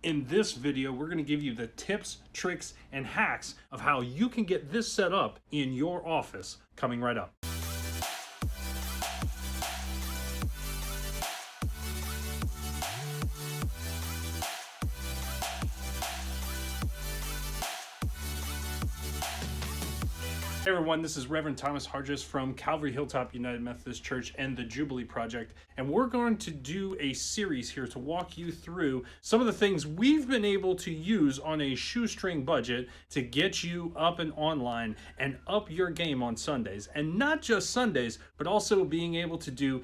In this video, we're going to give you the tips, tricks, and hacks of how you can get this set up in your office, coming right up. Hey everyone, this is Reverend Thomas Hargis from Calvary Hilltop United Methodist Church and the Jubilee Project, and we're going to do a series here to walk you through some of the things we've been able to use on a shoestring budget to get you up and online and up your game on Sundays. And not just Sundays, but also being able to do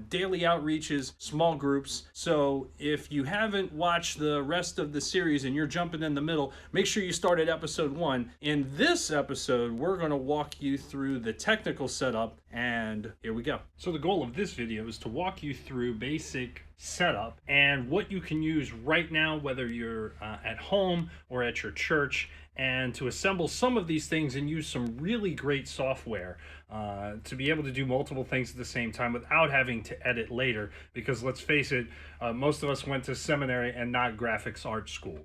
daily outreaches, small groups. So if you haven't watched the rest of the series and you're jumping in the middle, make sure you start at episode 1. In this episode, we're going to walk you through the technical setup, and here we go. So the goal of this video is to walk you through basic setup and what you can use right now, whether you're at home or at your church, and to assemble some of these things and use some really great software to be able to do multiple things at the same time without having to edit later, because let's face it, most of us went to seminary and not graphics art school.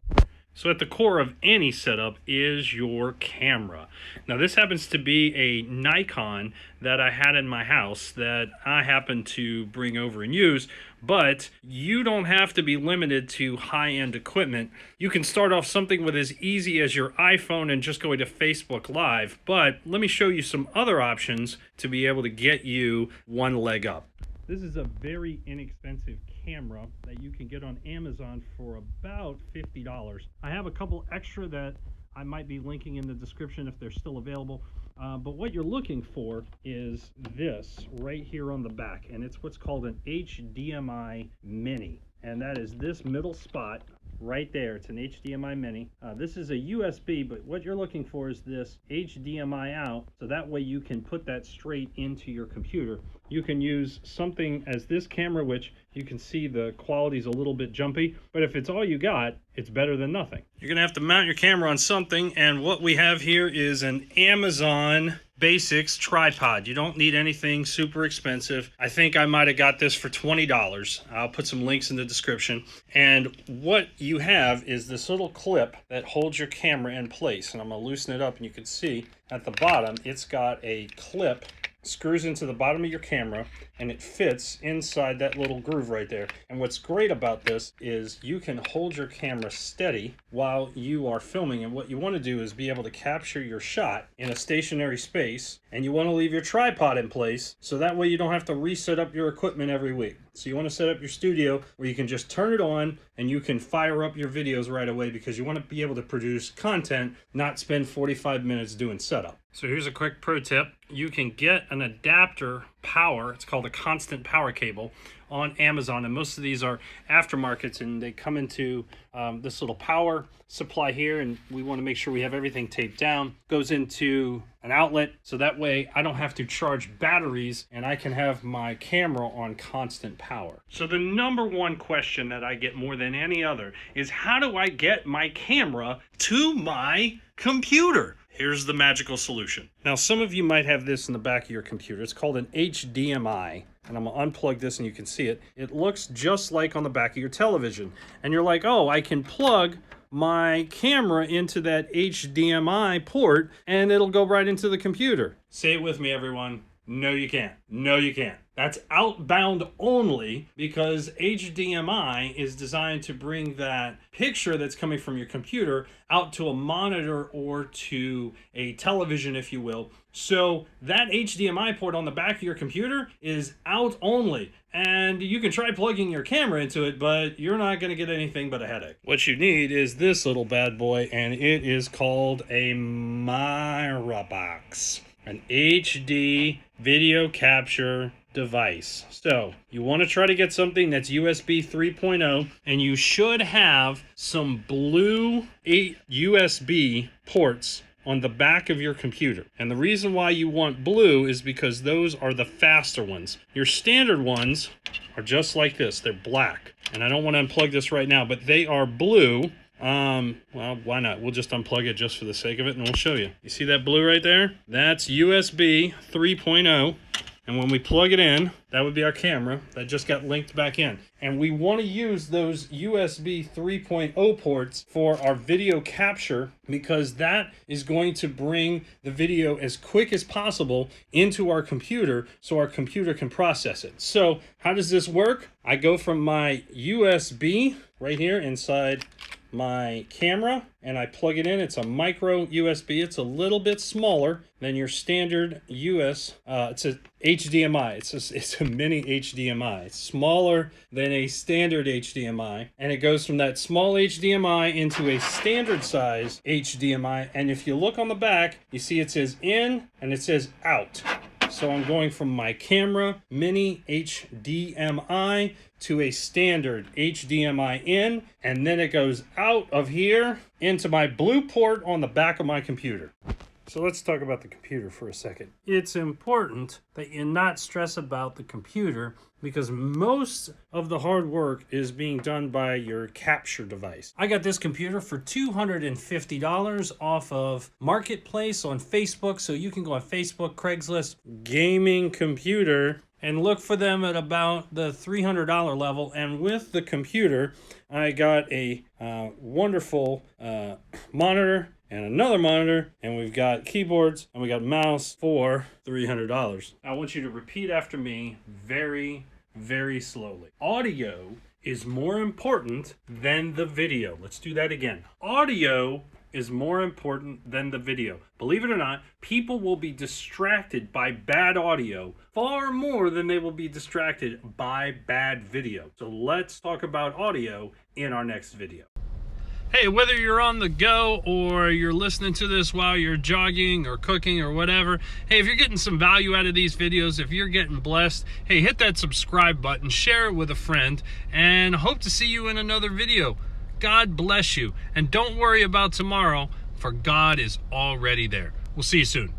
So at the core of any setup is your camera. Now this happens to be a Nikon that I had in my house that I happen to bring over and use, but you don't have to be limited to high-end equipment. You can start off something with as easy as your iPhone and just going to Facebook Live, but let me show you some other options to be able to get you one leg up. This is a very inexpensive camera that you can get on Amazon for about $50. I have a couple extra that I might be linking in the description if they're still available. But what you're looking for is this right here on the back, and it's what's called an HDMI Mini. And that is this middle spot right there. It's an HDMI Mini. This is a USB, but what you're looking for is this HDMI out, so that way you can put that straight into your computer. You can use something as this camera, which you can see the quality is a little bit jumpy, but if it's all you got, it's better than nothing. You're gonna have to mount your camera on something, and what we have here is an Amazon Basics tripod. You don't need anything super expensive. I think I might have got this for $20. I'll put some links in the description. And what you have is this little clip that holds your camera in place. And I'm gonna loosen it up, and you can see at the bottom, it's got a clip, screws into the bottom of your camera, and it fits inside that little groove right there. And what's great about this is you can hold your camera steady while you are filming, and what you want to do is be able to capture your shot in a stationary space, and you want to leave your tripod in place so that way you don't have to reset up your equipment every week. So you want to set up your studio where you can just turn it on and you can fire up your videos right away, because you want to be able to produce content, not spend 45 minutes doing setup. So here's a quick pro tip. You can get an adapter power, it's called a constant power cable, on Amazon, and most of these are aftermarkets, and they come into this little power supply here, and we want to make sure we have everything taped down. Goes into an outlet, so that way I don't have to charge batteries and I can have my camera on constant power. So the number one question that I get more than any other is, how do I get my camera to my computer? Here's the magical solution. Now, some of you might have this in the back of your computer. It's called an HDMI. And I'm going to unplug this and you can see it. It looks just like on the back of your television. And you're like, oh, I can plug my camera into that HDMI port and it'll go right into the computer. Say it with me, everyone. No, you can't. No, you can't. That's outbound only, because HDMI is designed to bring that picture that's coming from your computer out to a monitor or to a television, if you will. So that HDMI port on the back of your computer is out only. And you can try plugging your camera into it, but you're not going to get anything but a headache. What you need is this little bad boy, and it is called a Box, an HD video capture device. So you want to try to get something that's USB 3.0, and you should have some blue USB ports on the back of your computer. And the reason why you want blue is because those are the faster ones. Your standard ones are just like this. They're black. And I don't want to unplug this right now, but they are blue. Well, why not? We'll just unplug it just for the sake of it, and we'll show you. You see that blue right there? That's USB 3.0. And when we plug it in, that would be our camera that just got linked back in. And we want to use those USB 3.0 ports for our video capture, because that is going to bring the video as quick as possible into our computer so our computer can process it. So how does this work? I go from my USB right here inside my camera and I plug it in. It's a micro USB. It's a little bit smaller than your standard it's a HDMI. It's a mini HDMI. It's smaller than a standard HDMI, and it goes from that small HDMI into a standard size HDMI. And if you look on the back, you see it says in and it says out. So I'm going from my camera mini HDMI to a standard HDMI in, and then it goes out of here into my blue port on the back of my computer. So let's talk about the computer for a second. It's important that you not stress about the computer, because most of the hard work is being done by your capture device. I got this computer for $250 off of Marketplace on Facebook, so you can go on Facebook, Craigslist, gaming computer, and look for them at about the $300 level. And with the computer, I got a wonderful monitor and another monitor, and we've got keyboards and we got mouse for $300. I want you to repeat after me very, very slowly. Audio is more important than the video. Let's do that again. Audio is more important than the video. Believe it or not, people will be distracted by bad audio far more than they will be distracted by bad video. So let's talk about audio in our next video. Hey, whether you're on the go or you're listening to this while you're jogging or cooking or whatever, hey, if you're getting some value out of these videos, if you're getting blessed, hey, hit that subscribe button, share it with a friend, and hope to see you in another video. God bless you, and don't worry about tomorrow, for God is already there. We'll see you soon.